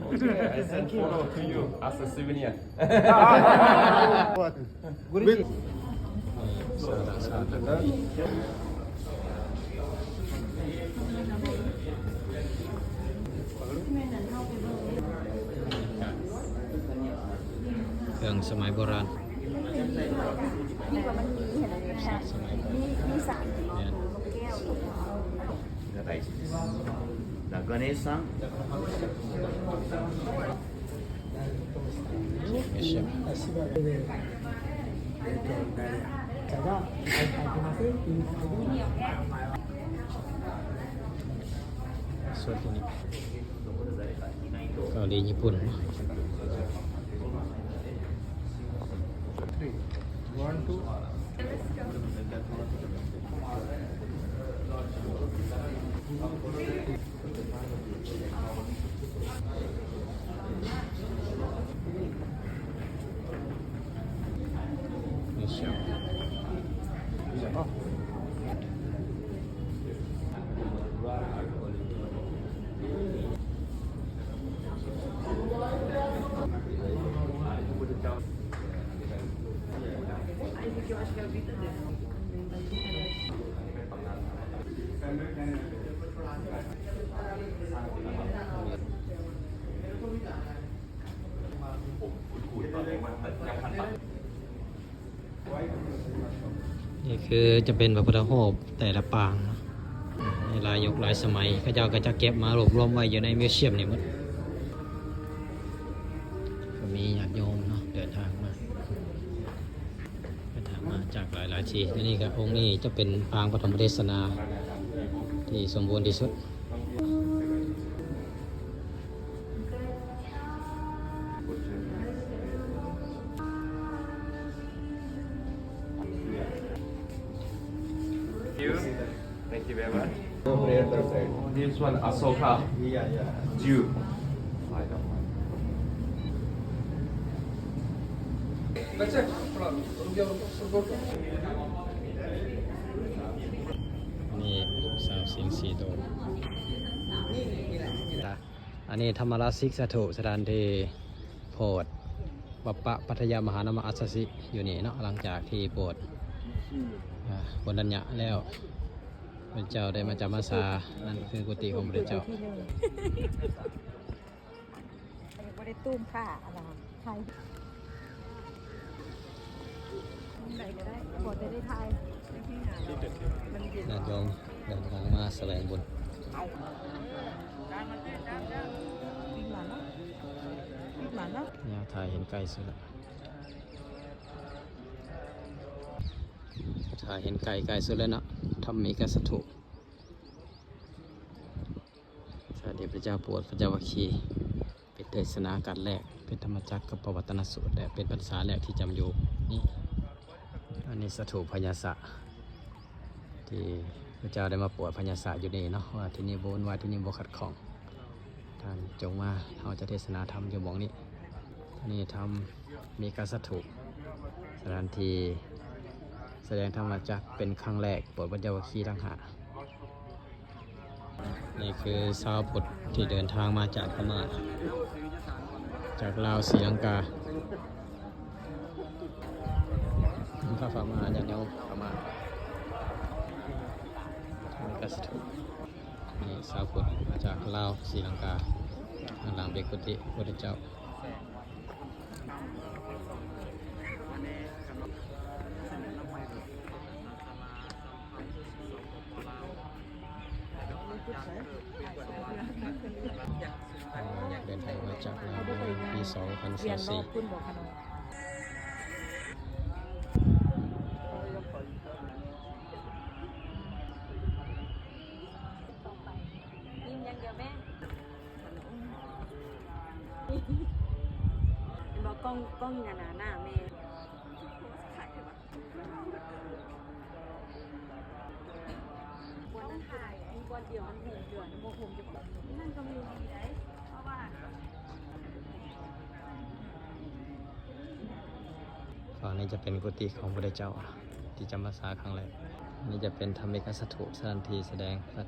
I send photo to you as a souvenir. With เครื่องสมัยโบราณ ที่ว่ามันมีเห็นอะไรค่ะมีสารนกแก้ว the Ganesh-san. ไม่ใช่ส่วนที่นี้เกาหลีญี่ปุ่น One, two. ไม่ใช่ นี่คือจะเป็นพระพุทธรูปแต่ละปางเนาะในลายยกลายสมัยเขาเจ้าก็จะเก็บมารวบรวมไว้อยู่ในมิวเซียมนี่หมดก็มีญาติโยมเนาะเดินทางมาจากหลายที่นี่ก็องค์นี้จะเป็นปางปฐมเทศนาที่สมบูรณ์ที่สุด Thank you very much. This one Asoka. Jew. นี่สาวสิงสีโตอันนี้ธรรมราชิกสถุสถานที่โพธิบัปปะปัทยามหานามอัสสสิอยู่นี่เนาะหลังจากที่โพธิบนดัญญะแล้วพระเจ้าได้มาจำพรรษานั่นคือกุฏิของพระเจ้า ไม่ได้ตุ้มค่ะอะไรไทยไหนก็ได้ขอได้ไทย ญาติโยมเดินทางมาแสวงบุญ ปิดหมันเนาะ ยาไทยเห็นใกล้สุดละถ่ายเห็นไกลสุดแล้วเนาะทำมีกษัตริย์สาเด็จพระเจ้าปวดพระเจ้าวัคคีเป็นเทศนาการแรกเป็นธรรมจักรกับปวัตนสูตรและเป็นพรรษาแรกที่จำอยู่นี่อันนี้สถูปพญาสะที่พระเจ้าได้มาปวดพญาสะอยู่นี่เนาะว่าที่นี่โบนว่าที่นี่โบขัดของท่านจงมาเราจะเทศนาธรรมอยู่หมองนี้นี่ทำมีกษัตริย์สถานที่แสดงธรรมจักรเป็นครั้งแรกโปรดพระเจ้าวัคคีทั้งหานี่คือชาวพุทธที่เดินทางมาจากพม่าจากลาวศรีลังกาพระฝ่ามาญาติโยมพม่านี่ก็สถูปนี่ชาวพุทธมาจากลาวศรีลังกาข้างหลังเป็นกุฏิพระพุทธเจ้าเดินทางมาจากลาวในปี เรียนรอบ 2024 คุณบอกขนมยิ่งยังเดียวแม่บอกกล้องหนาหน้าแม่วันนั้นถ่ายมีวันเดียวมันหูเดือดโมโหจะบอกนั่นก็มีดีได้เพราะว่า ฝั่งนี้จะเป็นกุฏิของพระพุทธเจ้าที่จำพรรษาครั้งแรกนี่จะเป็นธรรมิกสถูปสถานที่แสดงพระ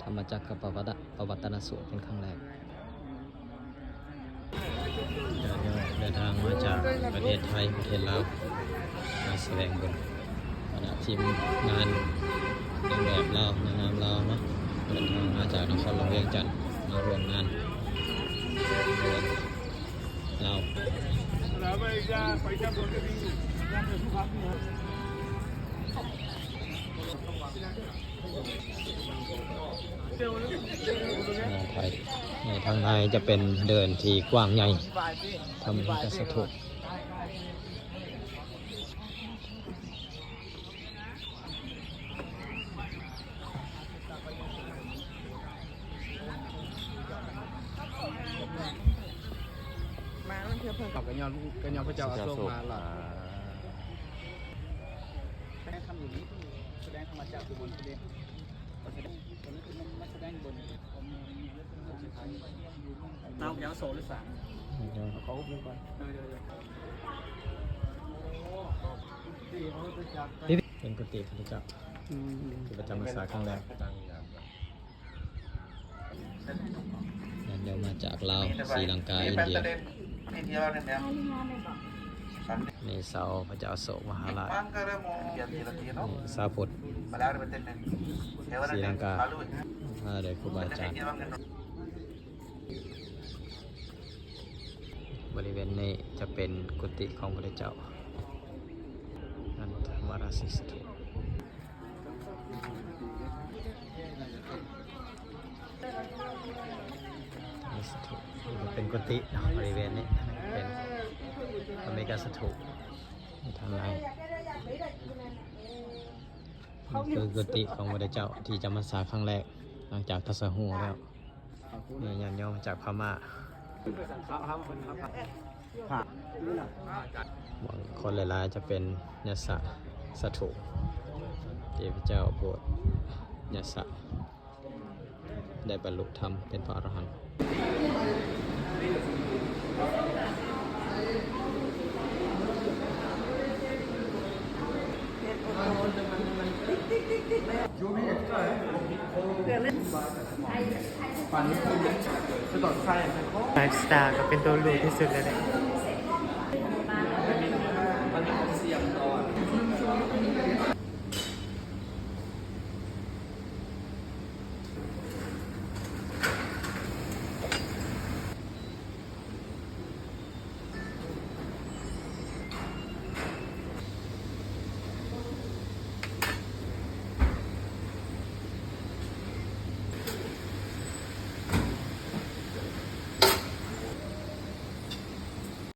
ธรรมจักรกับปวัตตนสูตรเป็นครั้งแรก ดินทางมาจากประเทศไทยประเทศลาวมาแสดงบนคณะทีมงานนางแบบลาวนางงามลาวเนาะเดินทางมาจากนครหลวงเวียงจันทร์มาร่วมงานลาวไทยในทางในจะเป็นเดินที่กว้างใหญ่ทำให้กระสะทุกมามันเพื่อเพิ่ม กับกันยอนพระเจ้าอาโศกมาหล่ะ แสดงธรรมอยู่นี้แสดงธรรมจากอุบลแสดงตอนนี้คือมาแสดงบนเต้าแก้วโซหรือสามเขาพูดก่อน เป็นกุฏิพระเจ้าคือประจำพรรษาครั้งแรกนั่นเดี๋ยวมาจากลาวศรีลังกาอินเดียนี่เสาพระเจ้าโศกมหาราชนี่สาพุทธศรีลังกามาโดยครูบาอาจารย์บริเวณนี้จะเป็นกุฏิของพระเจ้านันทวราศิสถุนี่สถุนี่เป็นกุฏิเนาะบริเวณนี้เป็นอเมริกาสถุทางในนี่คือกุฏิของพระเจ้าที่จำพรรษาครั้งแรกหลังจากทัศหูแล้วนี่ญาติโยมจากพม่าบางคนหลายๆจะเป็นยศสถุที่พระเจ้าโปรดยศได้บรรลุธรรมเป็นพระอรหันต์ไฟสตาร์ก็เป็นตัวหลูที่สุดเลย